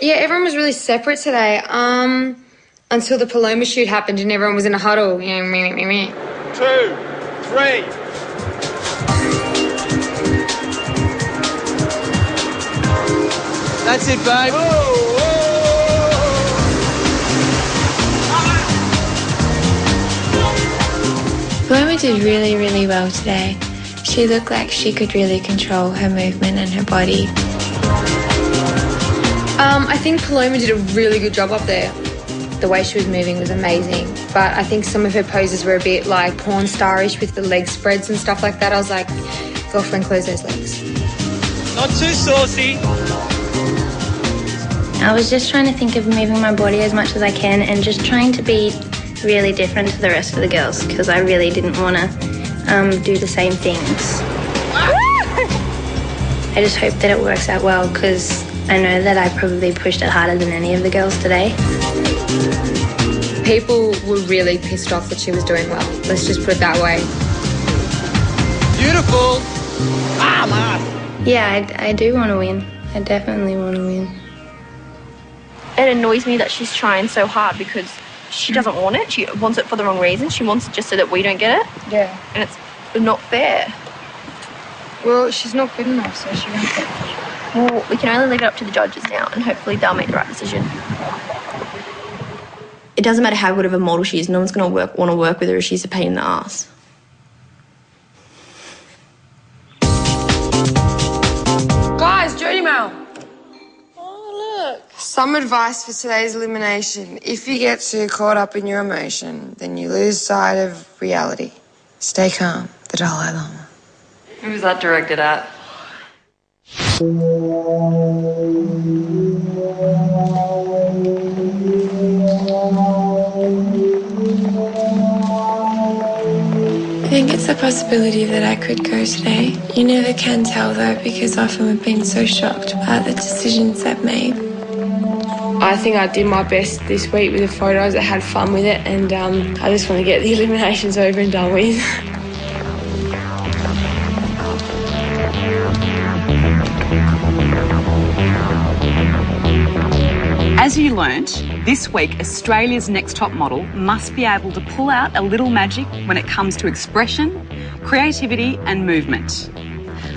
Yeah, everyone was really separate today. Until the Paloma shoot happened and everyone was in a huddle. You know, me. 2, 3. That's it, babe. Paloma did really, really well today. She looked like she could really control her movement and her body. I think Paloma did a really good job up there. The way she was moving was amazing. But I think some of her poses were a bit like porn star-ish with the leg spreads and stuff like that. I was like, girlfriend, close those legs. Not too saucy. I was just trying to think of moving my body as much as I can and just trying to be really different to the rest of the girls because I really didn't want to do the same things. I just hope that it works out well because I know that I probably pushed it harder than any of the girls today. People were really pissed off that she was doing well. Let's just put it that way. Beautiful. Yeah, I do want to win. I definitely want to win. It annoys me that she's trying so hard because she doesn't want it. She wants it for the wrong reason. She wants it just so that we don't get it. Yeah. And it's not fair. Well, she's not good enough, so she won't get it. Well, we can only leave it up to the judges now and hopefully they'll make the right decision. It doesn't matter how good of a model she is, no one's going to want to work with her if she's a pain in the ass. Guys, Jody Mel. Oh, look. Some advice for today's elimination. If you get too caught up in your emotion, then you lose sight of reality. Stay calm, the Dalai Lama. Who was that directed at? I think it's a possibility that I could go today. You never can tell though, because often we've been so shocked by the decisions I've made. I think I did my best this week with the photos. I had fun with it, and I just want to get the eliminations over and done with. As you learnt, this week Australia's Next Top Model must be able to pull out a little magic when it comes to expression, creativity and movement.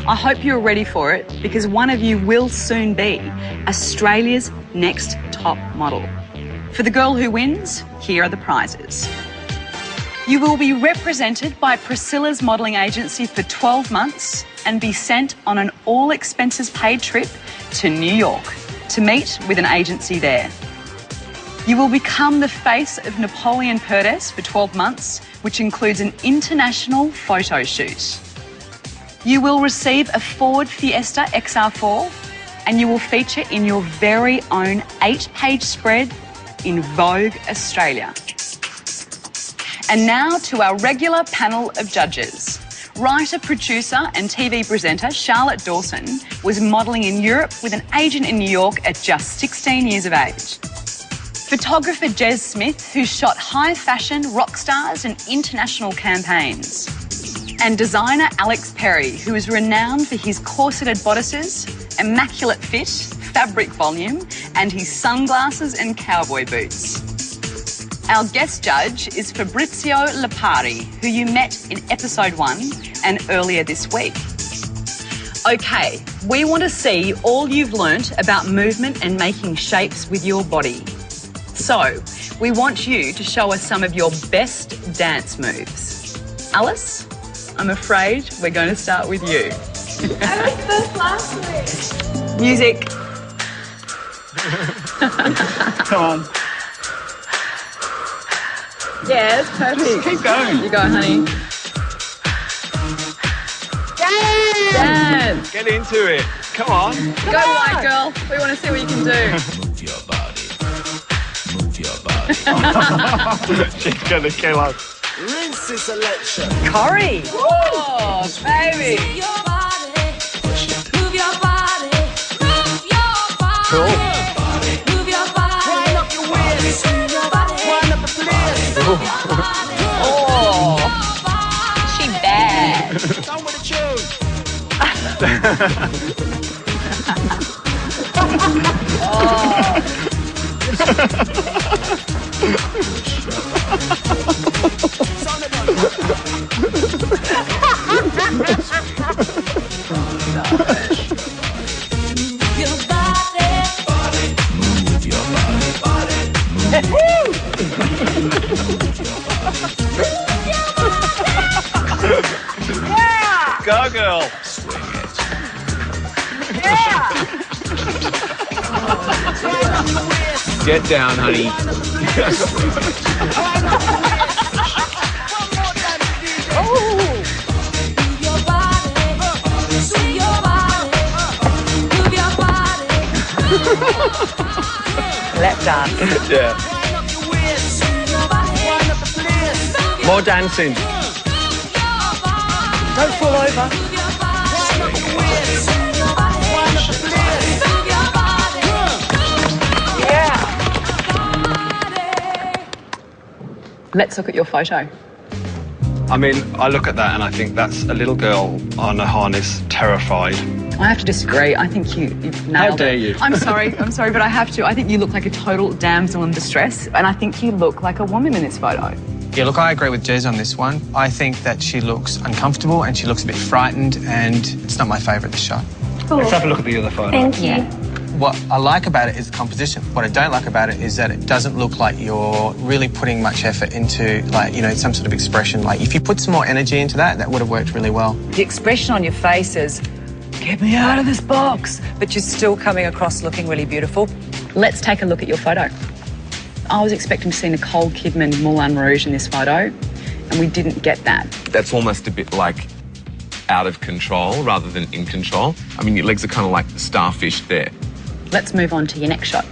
I hope you're ready for it because one of you will soon be Australia's Next Top Model. For the girl who wins, here are the prizes. You will be represented by Priscilla's modelling agency for 12 months and be sent on an all-expenses-paid trip to New York to meet with an agency there. You will become the face of Napoleon Purdes for 12 months, which includes an international photo shoot. You will receive a Ford Fiesta XR4 and you will feature in your very own 8-page spread in Vogue Australia. And now to our regular panel of judges. Writer, producer and TV presenter Charlotte Dawson was modelling in Europe with an agent in New York at just 16 years of age. Photographer Jez Smith, who shot high fashion, rock stars and international campaigns. And designer Alex Perry, who is renowned for his corseted bodices, immaculate fit, fabric volume and his sunglasses and cowboy boots. Our guest judge is Fabrizio Lipari, who you met in episode 1 and earlier this week. Okay, we want to see all you've learnt about movement and making shapes with your body. So, we want you to show us some of your best dance moves. Alice, I'm afraid we're going to start with you. I was first last week. Music. Come on. Yeah, it's perfect. Just keep going. You go, honey. Dance! Get into it. Come on. Go, white girl. We want to see what you can do. Move your body. Move your body. She's gonna kill us. Rinse selection. Corey. Oh, baby. Cool. Oh, she bad. Come with the tune. Oh. Get down, honey. Lap dance. Yeah. More dancing. Don't fall over. Let's look at your photo. I mean, I look at that and I think that's a little girl on a harness, terrified. I have to disagree. I think you've nailed it. How dare you? I'm sorry, but I have to. I think you look like a total damsel in distress, and I think you look like a woman in this photo. Yeah, look, I agree with Jez on this one. I think that she looks uncomfortable and she looks a bit frightened, and it's not my favourite, the shot. Cool. Let's have a look at the other photo. Thank you. What I like about it is the composition. What I don't like about it is that it doesn't look like you're really putting much effort into, like, you know, some sort of expression. Like, if you put some more energy into that, that would have worked really well. The expression on your face is, get me out of this box, but you're still coming across looking really beautiful. Let's take a look at your photo. I was expecting to see Nicole Kidman Moulin Rouge in this photo, and we didn't get that. That's almost a bit like out of control rather than in control. I mean, your legs are kind of like the starfish there. Let's move on to your next shot.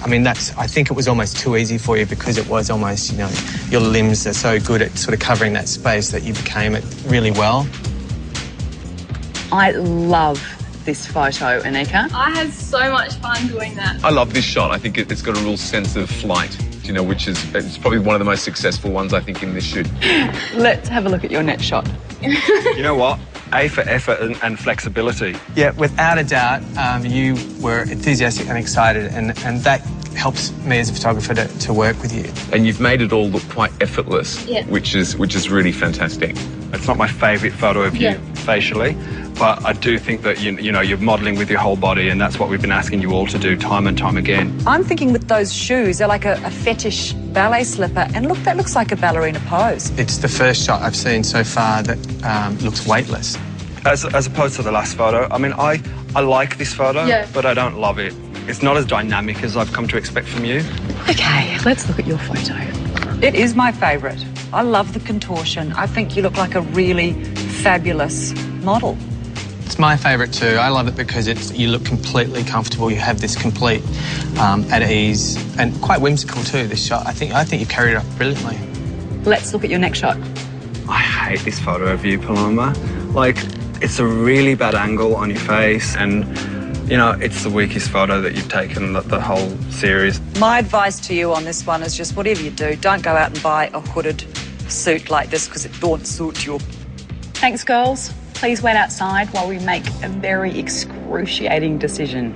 I mean, I think it was almost too easy for you because it was almost, you know, your limbs are so good at sort of covering that space that you became it really well. I love this photo, Anika. I had so much fun doing that. I love this shot. I think it's got a real sense of flight, you know, which is it's probably one of the most successful ones, I think, in this shoot. Let's have a look at your next shot. You know what? A for effort and flexibility. Yeah, without a doubt, you were enthusiastic and excited, and that helps me as a photographer to work with you. And you've made it all look quite effortless, Yeah. which is really fantastic. It's not my favourite photo of you facially, but I do think that you know you're modelling with your whole body, and that's what we've been asking you all to do time and time again. I'm thinking with those shoes, they're like a fetish ballet slipper, and look, that looks like a ballerina pose. It's the first shot I've seen so far that looks weightless. As opposed to the last photo, I mean, I like this photo, but I don't love it. It's not as dynamic as I've come to expect from you. Okay, let's look at your photo. It is my favourite. I love the contortion. I think you look like a really fabulous model. It's my favourite too. I love it because you look completely comfortable. You have this complete at ease and quite whimsical too, this shot. I think you carried it off brilliantly. Let's look at your next shot. I hate this photo of you, Paloma. Like, it's a really bad angle on your face, and, you know, it's the weakest photo that you've taken the whole series. My advice to you on this one is just whatever you do, don't go out and buy a hooded suit like this because it don't suit you. Thanks, girls. Please wait outside while we make a very excruciating decision.